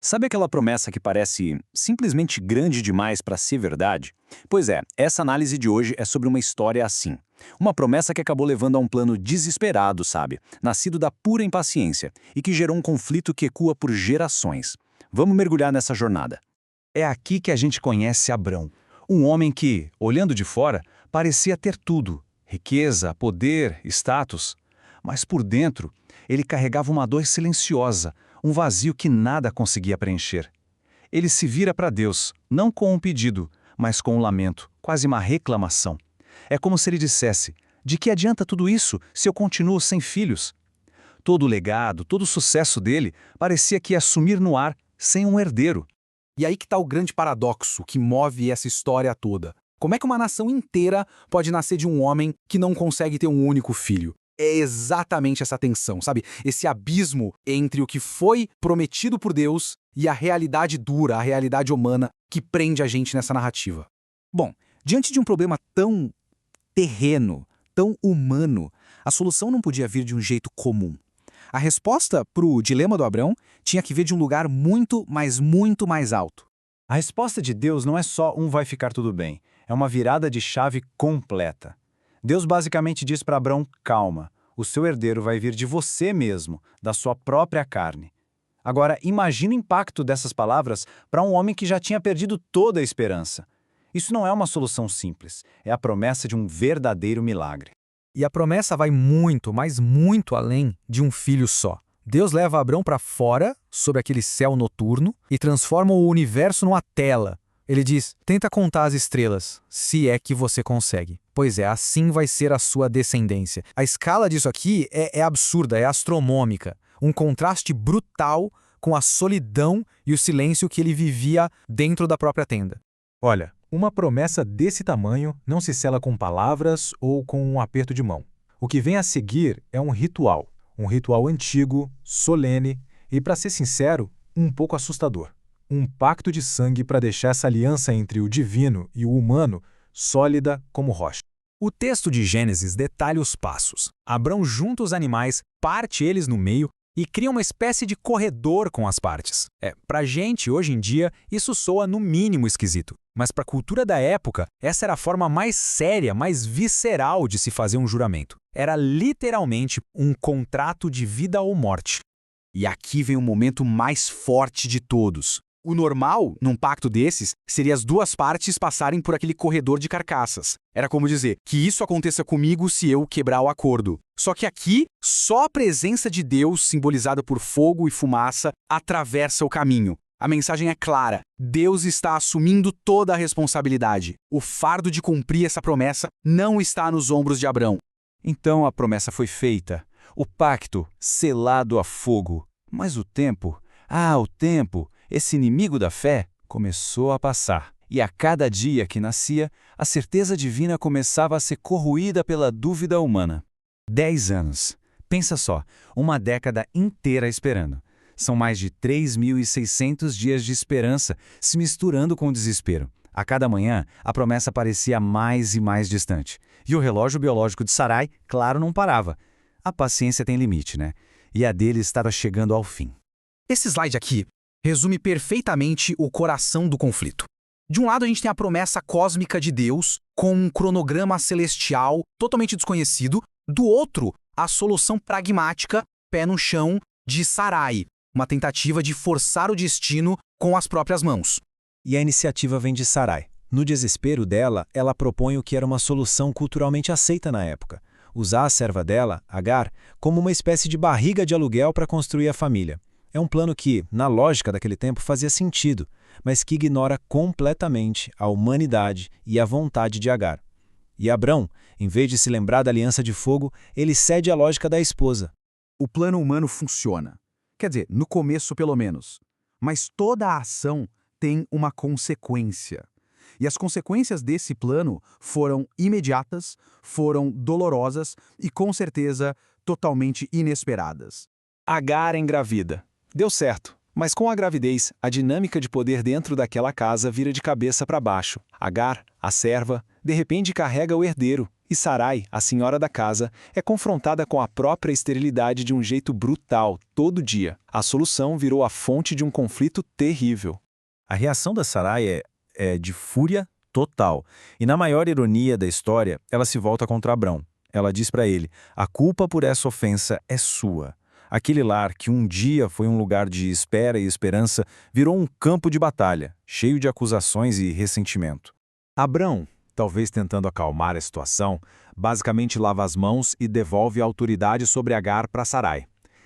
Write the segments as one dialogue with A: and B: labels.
A: Sabe aquela promessa que parece simplesmente grande demais para ser verdade? Pois é, essa análise de hoje é sobre uma história assim. Uma promessa que acabou levando a um plano desesperado, sabe? Nascido da pura impaciência e que gerou um conflito que ecoa por gerações. Vamos mergulhar nessa jornada.
B: É aqui que a gente conhece Abrão, um homem que, olhando de fora, parecia ter tudo: riqueza, poder, status. Mas por dentro, ele carregava uma dor silenciosa, um vazio que nada conseguia preencher. Ele se vira para Deus, não com um pedido, mas com um lamento, quase uma reclamação. É como se ele dissesse: de que adianta tudo isso se eu continuo sem filhos? Todo o legado, todo o sucesso dele parecia que ia sumir no ar, sem um herdeiro.
C: E aí que está o grande paradoxo que move essa história toda. Como é que uma nação inteira pode nascer de um homem que não consegue ter um único filho? É exatamente essa tensão, sabe? Esse abismo entre o que foi prometido por Deus e a realidade dura, a realidade humana que prende a gente nessa narrativa. Bom, diante de um problema tão terreno, tão humano, a solução não podia vir de um jeito comum. A resposta para o dilema do Abrão tinha que vir de um lugar muito, mas muito mais alto.
B: A resposta de Deus não é só um vai ficar tudo bem, é uma virada de chave completa. Deus basicamente diz para Abrão: calma, o seu herdeiro vai vir de você mesmo, da sua própria carne. Agora, imagine o impacto dessas palavras para um homem que já tinha perdido toda a esperança. Isso não é uma solução simples, é a promessa de um verdadeiro milagre.
C: E a promessa vai muito, mas muito além de um filho só. Deus leva Abrão para fora, sob aquele céu noturno, e transforma o universo numa tela. Ele diz: tenta contar as estrelas, se é que você consegue. Pois é, assim vai ser a sua descendência. A escala disso aqui é absurda, é astronômica. Um contraste brutal com a solidão e o silêncio que ele vivia dentro da própria tenda.
D: Olha, uma promessa desse tamanho não se sela com palavras ou com um aperto de mão. O que vem a seguir é um ritual antigo, solene e, para ser sincero, um pouco assustador. Um pacto de sangue para deixar essa aliança entre o divino e o humano sólida como rocha.
C: O texto de Gênesis detalha os passos. Abrão junta os animais, parte eles no meio e cria uma espécie de corredor com as partes. Pra gente, hoje em dia, isso soa no mínimo esquisito. Mas para a cultura da época, essa era a forma mais séria, mais visceral de se fazer um juramento. Era literalmente um contrato de vida ou morte. E aqui vem o momento mais forte de todos. O normal, num pacto desses, seria as duas partes passarem por aquele corredor de carcaças. Era como dizer, que isso aconteça comigo se eu quebrar o acordo. Só que aqui, só a presença de Deus, simbolizada por fogo e fumaça, atravessa o caminho. A mensagem é clara: Deus está assumindo toda a responsabilidade. O fardo de cumprir essa promessa não está nos ombros de Abrão.
B: Então a promessa foi feita, o pacto selado a fogo. Mas o tempo, esse inimigo da fé, começou a passar. E a cada dia que nascia, a certeza divina começava a ser corroída pela dúvida humana. 10 anos. Pensa só, uma década inteira esperando. São mais de 3.600 dias de esperança se misturando com o desespero. A cada manhã, a promessa parecia mais e mais distante. E o relógio biológico de Sarai, claro, não parava. A paciência tem limite, né? E a dele estava chegando ao fim.
C: Esse slide aqui resume perfeitamente o coração do conflito. De um lado, a gente tem a promessa cósmica de Deus, com um cronograma celestial totalmente desconhecido. Do outro, a solução pragmática, pé no chão, de Sarai, uma tentativa de forçar o destino com as próprias mãos.
B: E a iniciativa vem de Sarai. No desespero dela, ela propõe o que era uma solução culturalmente aceita na época: usar a serva dela, Agar, como uma espécie de barriga de aluguel para construir a família. É um plano que, na lógica daquele tempo, fazia sentido, mas que ignora completamente a humanidade e a vontade de Agar. E Abrão, em vez de se lembrar da aliança de fogo, ele cede à lógica da esposa.
C: O plano humano funciona. Quer dizer, no começo pelo menos. Mas toda a ação tem uma consequência. E as consequências desse plano foram imediatas, foram dolorosas e, com certeza, totalmente inesperadas.
B: Agar engravida. Deu certo, Mas com a gravidez, a dinâmica de poder dentro daquela casa vira de cabeça para baixo. Agar, a serva, de repente carrega o herdeiro, e Sarai, a senhora da casa, é confrontada com a própria esterilidade de um jeito brutal, todo dia. A solução virou a fonte de um conflito terrível.
E: A reação da Sarai é de fúria total. E na maior ironia da história, ela se volta contra Abrão. Ela diz para ele: a culpa por essa ofensa é sua. Aquele lar que um dia foi um lugar de espera e esperança virou um campo de batalha, cheio de acusações e ressentimento.
C: Abrão, talvez tentando acalmar a situação, basicamente lava as mãos e devolve a autoridade sobre Agar para Sarai.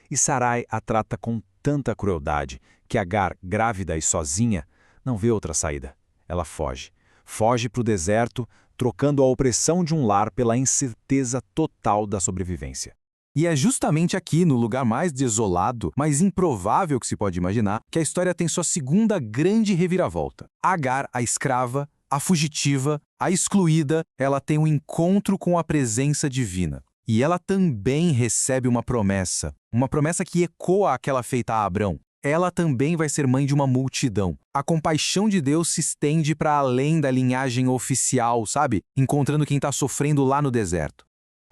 C: E Sarai a trata com tanta crueldade que Agar, grávida e sozinha, não vê outra saída. Ela foge. Foge para o deserto, trocando a opressão de um lar pela incerteza total da sobrevivência.
E: E é justamente aqui, no lugar mais desolado, mais improvável que se pode imaginar, que a história tem sua segunda grande reviravolta. Agar, a escrava, a fugitiva, a excluída, ela tem um encontro com a presença divina. E ela também recebe uma promessa que ecoa aquela feita a Abrão. Ela também vai ser mãe de uma multidão. A compaixão de Deus se estende para além da linhagem oficial, sabe? Encontrando quem está sofrendo lá no deserto.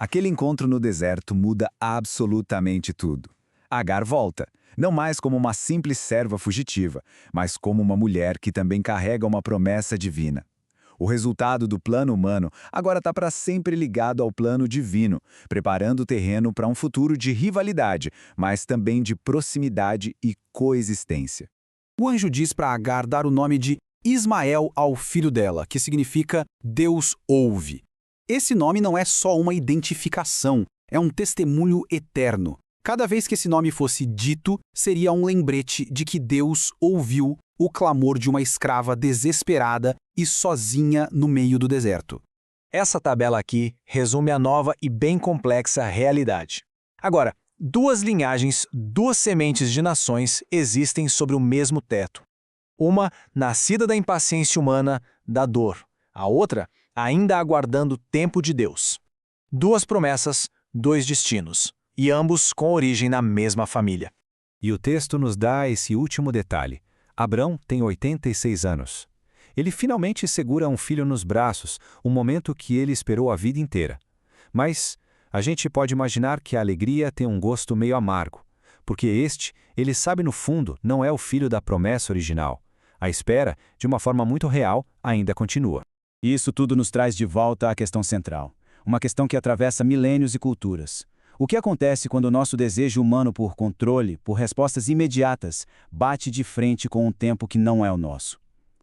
A: Aquele encontro no deserto muda absolutamente tudo. Agar volta, não mais como uma simples serva fugitiva, mas como uma mulher que também carrega uma promessa divina. O resultado do plano humano agora está para sempre ligado ao plano divino, preparando o terreno para um futuro de rivalidade, mas também de proximidade e coexistência.
E: O anjo diz para Agar dar o nome de Ismael ao filho dela, que significa Deus ouve. Esse nome não é só uma identificação, é um testemunho eterno. Cada vez que esse nome fosse dito, seria um lembrete de que Deus ouviu o clamor de uma escrava desesperada e sozinha no meio do deserto.
C: Essa tabela aqui resume a nova e bem complexa realidade. Agora, duas linhagens, duas sementes de nações existem sobre o mesmo teto. Uma nascida da impaciência humana, da dor. A outra ainda aguardando o tempo de Deus. Duas promessas, dois destinos, e ambos com origem na mesma família.
B: E o texto nos dá esse último detalhe. Abrão tem 86 anos. Ele finalmente segura um filho nos braços, um momento que ele esperou a vida inteira. Mas a gente pode imaginar que a alegria tem um gosto meio amargo, porque ele sabe no fundo, não é o filho da promessa original. A espera, de uma forma muito real, ainda continua.
A: E isso tudo nos traz de volta à questão central, uma questão que atravessa milênios e culturas. O que acontece quando o nosso desejo humano por controle, por respostas imediatas, bate de frente com um tempo que não é o nosso?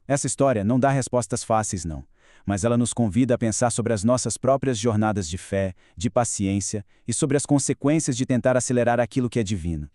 A: Essa história não dá respostas fáceis, não, mas ela nos convida a pensar sobre as nossas próprias jornadas de fé, de paciência e sobre as consequências de tentar acelerar aquilo que é divino.